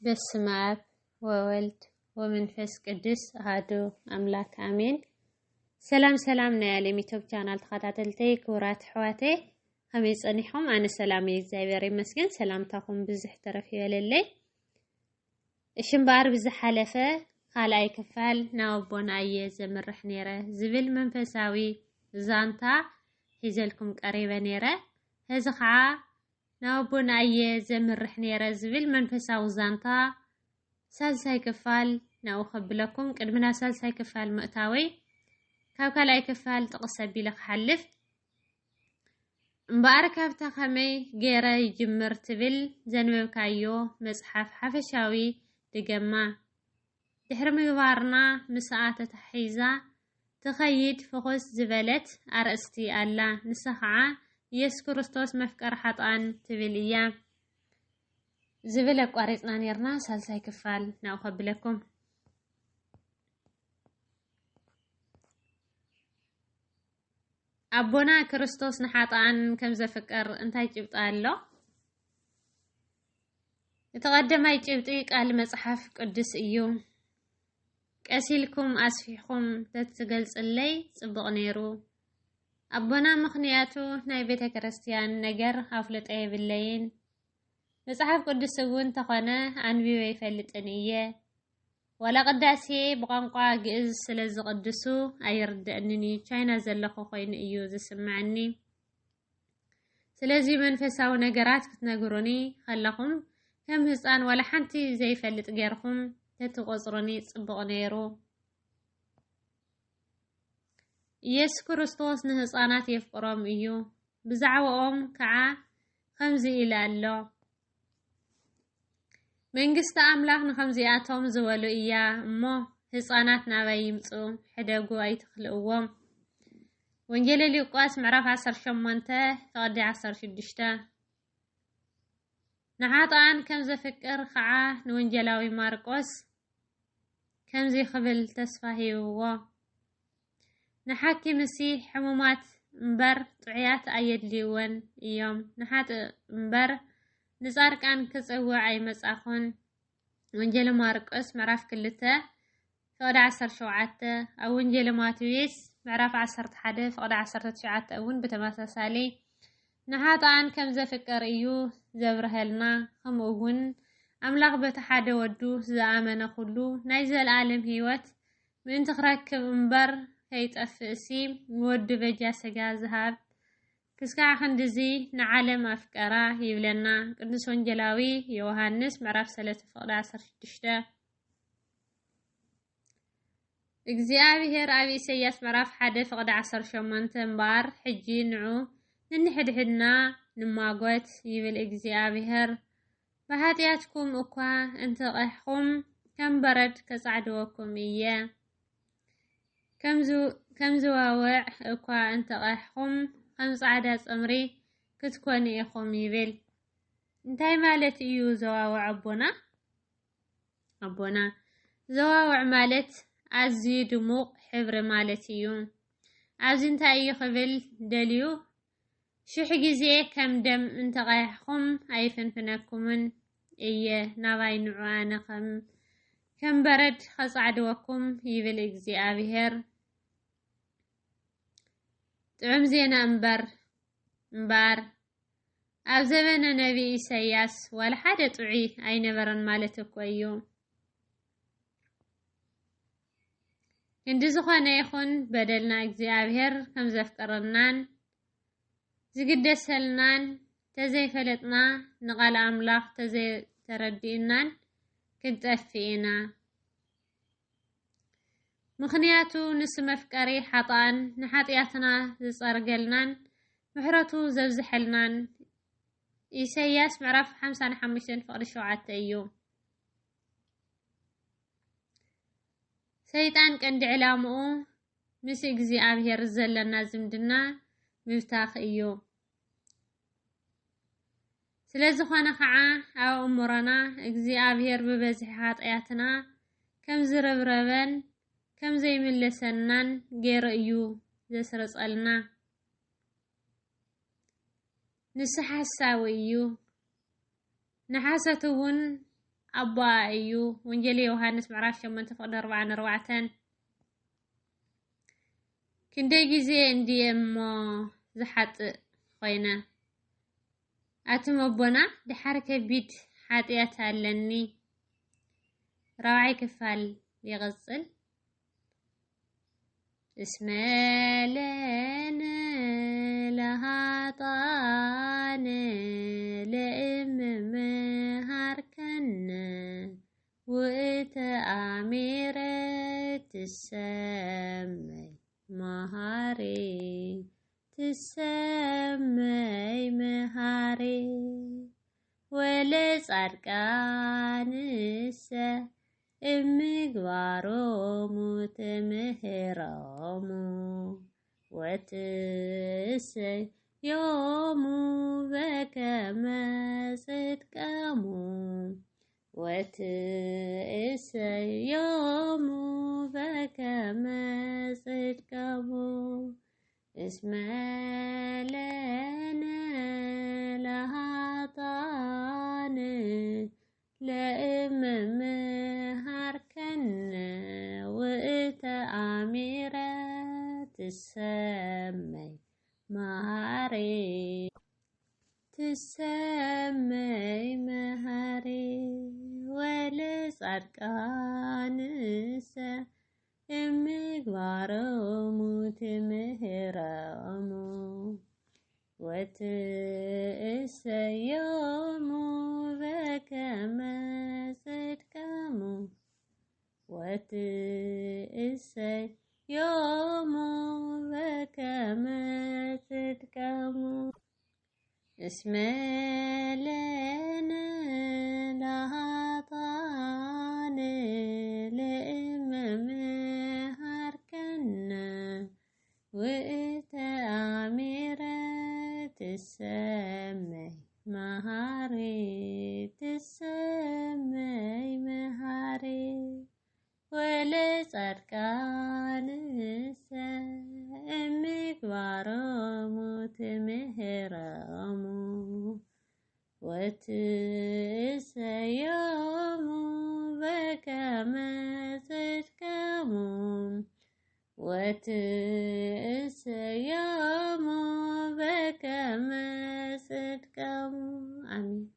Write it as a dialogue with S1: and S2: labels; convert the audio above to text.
S1: በስመ አብ ወወልድ ወመንፈስ ቅዱስ አሐዱ አምላክ አሜን። ሰላም ናይ ዓለም ዩቲዩብ ቻናል ተኸታተልቲ ክቡራት ኣሕዋተይ ከመይ ፀኒሖም? ኣነ ሰላም እግዚአብሔር ይመስገን። ሰላምታኩም ብዙሕ ተረፍ ይበለለይ። እሽምባር ብዝሓለፈ ካልኣይ ክፋል ናብ ኣቦና እየ ዘምርሕ ነይረ ዝብል መንፈሳዊ ዛንታ ሒዘልኩም ቀሪበ ነይረ። ሕዚ ከዓ ናብ ኣቦና እየ ዘምርሕ ነይረ ዝብል መንፈሳዊ ዛንታ ሳልሳይ ክፋል ናው ከብለኩም። ቅድምና ሳልሳይ ክፋል ምእታወይ ካብ ካልኣይ ክፋል ጥቕስ ኣቢለ ክሓልፍ እምበኣር ካብታ ከመይ ገይረ ይጅምር ትብል ዘንበብካዮ መፅሓፍ ሓፈሻዊ ድገማ ድሕሪ ምግባርና ምስኣተ ተሒዛ ትኸይድ ፍኹስ ዝበለት ኣርእስቲ ኣላ። ንሳ ከዓ ኢየሱስ ክርስቶስ መፍቀር ሓጣን ትብል እያ ዝብል ኣቋሪፅና ነርና። ሳልሳይ ክፋል ናው ከብለኩም። ኣቦና ክርስቶስ ንሓጣን ከም ዘፍቅር እንታይ ጭብጣ ኣሎ? እቲ ቀዳማይ ጭብጢ ቃል መጽሓፍ ቅዱስ እዩ። ቀሲልኩም ኣስፊሕኩም ተትገልጽለይ ጽቡቕ ነይሩ። ኣቦና ምኽንያቱ ናይ ቤተ ክርስቲያን ነገር ኣፍልጠ የብለይን። መጽሓፍ ቅዱስ እውን ተኾነ ኣንቢበ ይፈልጥን እየ። ወላ ቅዳሴ ብቋንቋ ግዕዝ ስለ ዝቅድሱ ኣይርድአንን እዩ። ቻይና ዘለኹ ኮይኑ እዩ ዝስምዐኒ። ስለዚ መንፈሳዊ ነገራት ክትነግሩኒ ከለኹም ከም ህፃን ወላ ሓንቲ ዘይፈልጥ ገይርኩም ተትቆፅሩኒ ጽቡቕ ነይሩ። ኢየሱስ ክርስቶስ ንህፃናት የፍቅሮም እዩ። ብዛዕባኦም ከዓ ከምዚ ኢለ ኣሎ። መንግስቲ ኣምላኽ ንከምዚኣቶም ዝበሉ እያ እሞ ህፃናት ናባይ ይምፁ ሕደጉ ኣይትኽልእዎም። ወንጌል ሉቃስ ምዕራፍ 18 ተቐዲ 16 ንሓጣን ከም ዘፍቅር ከዓ ንወንጌላዊ ማርቆስ ከምዚ ክብል ተስፋ ሂብዎ። ንሓኪምሲ ሕሙማት እምበር ጥዑያት ኣየድልይወን እዮም። ንሓጥ እምበር ንጻድቃን ክጽውዕ ኣይመጻኹን። ወንጌል ማርቆስ ምዕራፍ 2 ፍቕዲ 17 ኣብ ወንጌል ማቴዎስ ምዕራፍ 11 ፍቕዲ 19 እውን ብተመሳሳሊ ንሓጣን ከም ዘፍቅር እዩ ዘብርሃልና። ከምኡ እውን ኣምላኽ በቲ ሓደ ወዱ ዝኣመነ ኩሉ ናይ ዘለኣለም ህይወት ምእንቲ ክረክብ እምበር ከይጠፍእሲ ወዱ በጃ ስጋ ዝሃብ ክስካዕ ክንዲዚ ንዓለም ኣፍቀራ ይብለና ቅዱስ ወንጌላዊ ዮሃንስ ምዕራፍ 3 ፍቕዲ 16 እግዚአብሔር ኣብ ኢሳይያስ ምዕራፍ 1 ፍቕዲ 18 እምበኣር ሕጂ ንዑ ንንሕድሕድና ንማጎት ይብል እግዚአብሔር ብኃጢአትኩም እኳ እንተቐሕኩም ከም በረድ ከጻዕድወኩም እየ ከም ዝዋውዕ እኳ እንተቐሕኩም ከም ጻዕዳ ጸምሪ ክትኮኑ ኢኹም ይብል። እንታይ ማለት እዩ ዘዋውዕ ኣቦና? ዘዋውዕ ማለት ኣዝዩ ድሙቕ ሕብሪ ማለት እዩ። ኣብዚ እንታይ እዩ ክብል ደልዩ? ሽሕ ጊዜ ከም ደም እንተቐሕኩም ኣይፍንፍነኩምን እየ ናባይ ንዑ ኣነ ከም በረድ ከጻዕድወኩም ይብል እግዚአብሔር። ጥዑም ዜና እምበር ኣብ ዘበነ ነቢ ኢሳይያስ ዋላ ሓደ ጥዑይ ኣይነበረን ማለት እኮ እዩ። እንዲ ዝኾነ ይኹን በደልና እግዚአብሔር ከም ዘፍቅረናን ዝግደሰልናን ተዘይፈለጥና ንቓል ኣምላኽ ተዘይተረዲእናን ክንጠፊእና። ምኽንያቱ ንስ መፍቀሪ ሓጣን ንኃጢአትና ዝጸርገልናን ምሕረቱ ዘብዝሐልናን ኢሳይያስ ምዕራፍ 55 ፍቕዲ 7 እዩ። ሰይጣን ቀንዲ ዕላምኡ ምስ እግዚአብሔር ዘለና ዝምድና ምብታኽ እዩ። ስለዝኾነ ከዓ ኣብ እሙሮና እግዚአብሔር ብበዝሒ ኃጢአትና ከም ዝረብረበን ከም ዘይምለሰናን ገይሩ እዩ ዘስረጸልና። ንስ ሓሳዊ እዩ። ንሓሰት እውን أبا أيو وانجيلي يوحنس معرف شمن تفقد 4 كندي جزي عندي أما زحت خوينا أتم أبونا دي حركة بيت حاتيات لني راعي كفال يغسل اسمالنا لها طان لإم مهاركنا وإتأميرة تسمي مهاري تسمي مهاري ولصدقانسه امغوارومو تمهرامو وتسي يومو بكما صدقامو وتسي يومو بكما صدقامو اسمالنا لها طاني لإم مهاركنا وإتأميرة تسمي مهاري تسمي مهاري ولصدقانسه امغوارومو تمهرامو وتسيومو بكما صدقامو وتسيومو بكما صدقامو اسمالنا لها طاني لإم مهاركنا وإتأميرة تسمي مهاري تسمي مهاري ولصدقانسه امغوارومو تمهرامو وتسيومو بكما صدقامو وتسيومو بكما صدقامو آمين.